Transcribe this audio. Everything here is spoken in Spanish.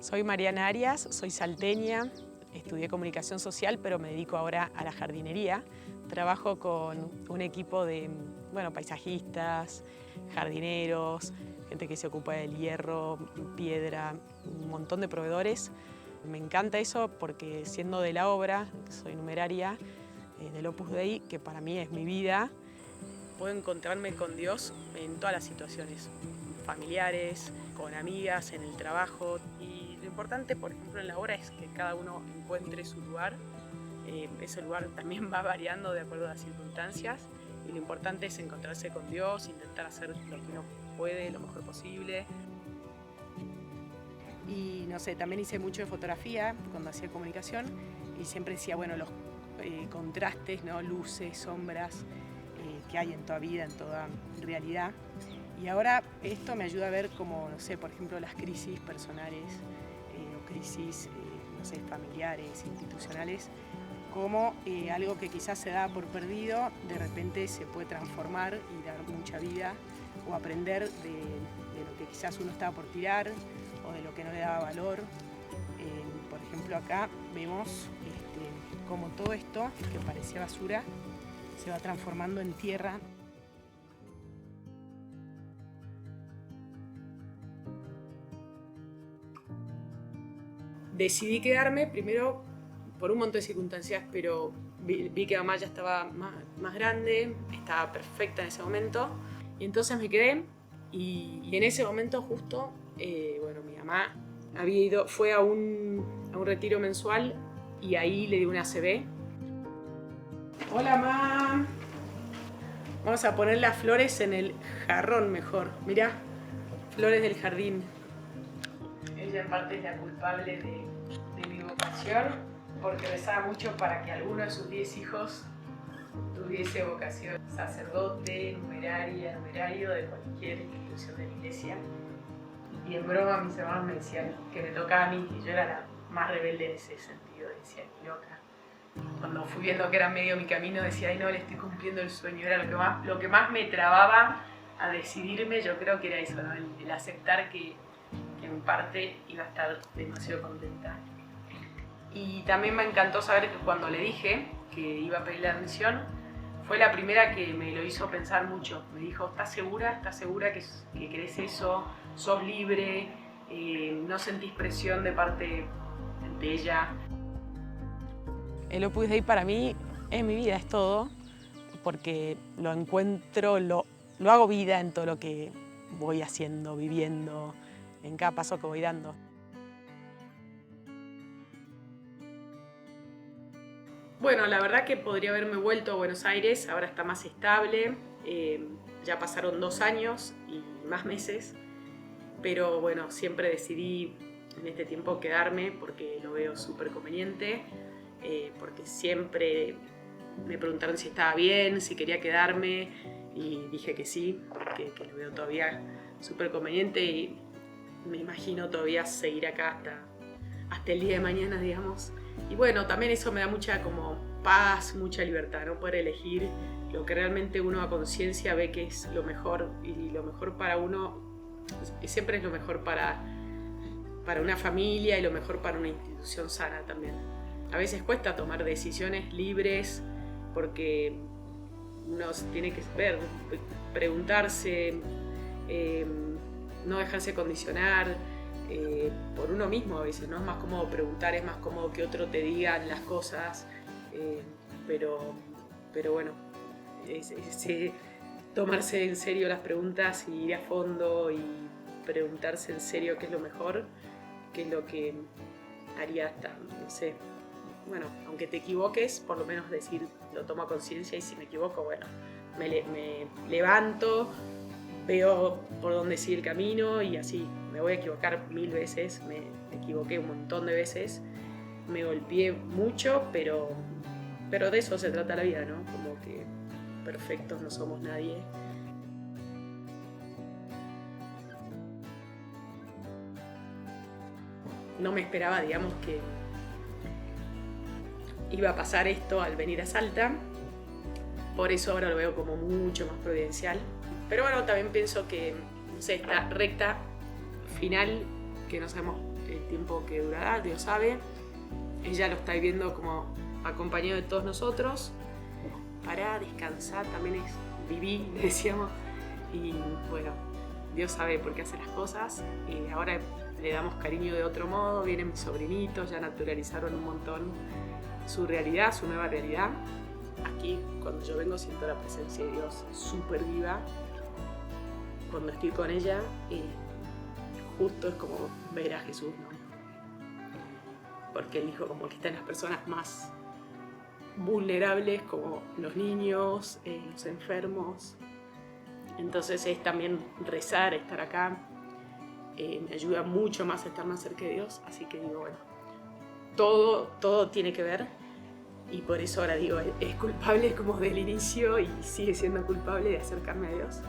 Soy Mariana Arias, soy salteña, estudié comunicación social, pero me dedico ahora a la jardinería. Trabajo con un equipo de paisajistas, jardineros, gente que se ocupa del hierro, piedra, un montón de proveedores. Me encanta eso porque siendo de la obra, soy numeraria del Opus Dei, que para mí es mi vida, puedo encontrarme con Dios en todas las situaciones, familiares, con amigas, en el trabajo. Y lo importante, por ejemplo, en la obra es que cada uno encuentre su lugar. Ese lugar también va variando de acuerdo a las circunstancias. Y lo importante es encontrarse con Dios, intentar hacer lo que uno puede, lo mejor posible. Y no sé, también hice mucho de fotografía cuando hacía comunicación y siempre decía, bueno, los contrastes, ¿no? Luces, sombras que hay en toda vida, en toda realidad. Y ahora esto me ayuda a ver como, no sé, por ejemplo, las crisis personales o crisis, no sé, familiares, institucionales, como algo que quizás se da por perdido, de repente se puede transformar y dar mucha vida, o aprender de lo que quizás uno estaba por tirar o de lo que no le daba valor. Por ejemplo, acá vemos cómo todo esto que parecía basura se va transformando en tierra. Decidí quedarme primero por un montón de circunstancias, pero vi que mamá ya estaba más grande, estaba perfecta en ese momento, y entonces me quedé. Y en ese momento justo, mi mamá fue a un retiro mensual y ahí le dio una ACV. Hola, mamá. Vamos a poner las flores en el jarrón mejor. Mirá, flores del jardín. Ella en parte es la culpable de mi vocación, porque rezaba mucho para que alguno de sus 10 hijos tuviese vocación. Sacerdote, numerario de cualquier institución de la iglesia. Y en broma mis hermanos me decían que me tocaba a mí, que yo era la más rebelde en ese sentido. Decían, loca. Cuando fui viendo que era medio mi camino, decía, ay no, le estoy cumpliendo el sueño. Era lo que más me trababa a decidirme, yo creo que era eso, ¿no? El aceptar que en parte iba a estar demasiado contenta. Y también me encantó saber que cuando le dije que iba a pedir la admisión, fue la primera que me lo hizo pensar mucho. Me dijo, ¿estás segura? ¿Estás segura que querés eso? ¿Sos libre? ¿No sentís presión de parte de ella? El Opus Dei para mí es mi vida, es todo, porque lo encuentro, lo hago vida en todo lo que voy haciendo, viviendo, en cada paso que voy dando. Bueno, la verdad que podría haberme vuelto a Buenos Aires, ahora está más estable, ya pasaron 2 años y más meses, pero bueno, siempre decidí en este tiempo quedarme porque lo veo súper conveniente, porque siempre me preguntaron si estaba bien, si quería quedarme y dije que sí, que lo veo todavía súper conveniente y me imagino todavía seguir acá hasta el día de mañana, digamos. Y bueno, también eso me da mucha como paz, mucha libertad, ¿no? Poder elegir lo que realmente uno a conciencia ve que es lo mejor, y lo mejor para uno siempre es lo mejor para una familia y lo mejor para una institución sana también. A veces cuesta tomar decisiones libres porque uno tiene que ver, preguntarse, no dejarse condicionar por uno mismo a veces, ¿no? Es más cómodo preguntar, es más cómodo que otro te digan las cosas, pero bueno, tomarse en serio las preguntas y ir a fondo y preguntarse en serio qué es lo mejor, qué es lo que haría hasta, no sé, bueno, aunque te equivoques, por lo menos decir, lo tomo a conciencia y si me equivoco, bueno, me levanto, veo por dónde sigue el camino y así. Me voy a equivocar 1000 veces, me equivoqué un montón de veces, me golpeé mucho, pero de eso se trata la vida, ¿no? Como que perfectos no somos nadie. No me esperaba, digamos, que iba a pasar esto al venir a Salta, por eso ahora lo veo como mucho más providencial. Pero bueno, también pienso que, no sé, esta recta final, que no sabemos tiempo que durará, Dios sabe. Ella lo está viviendo como acompañado de todos nosotros. Para descansar también es vivir, le decíamos. Y bueno, Dios sabe por qué hace las cosas. Ahora le damos cariño de otro modo, vienen mis sobrinitos, ya naturalizaron un montón su realidad, su nueva realidad. Aquí, cuando yo vengo, siento la presencia de Dios súper viva. Cuando estoy con ella, justo es como ver a Jesús, ¿no? Porque el Hijo como que está en las personas más vulnerables, como los niños, los enfermos. Entonces es también rezar, estar acá, me ayuda mucho más a estar más cerca de Dios. Así que digo, bueno, todo tiene que ver. Y por eso ahora digo, es culpable como del inicio y sigue siendo culpable de acercarme a Dios.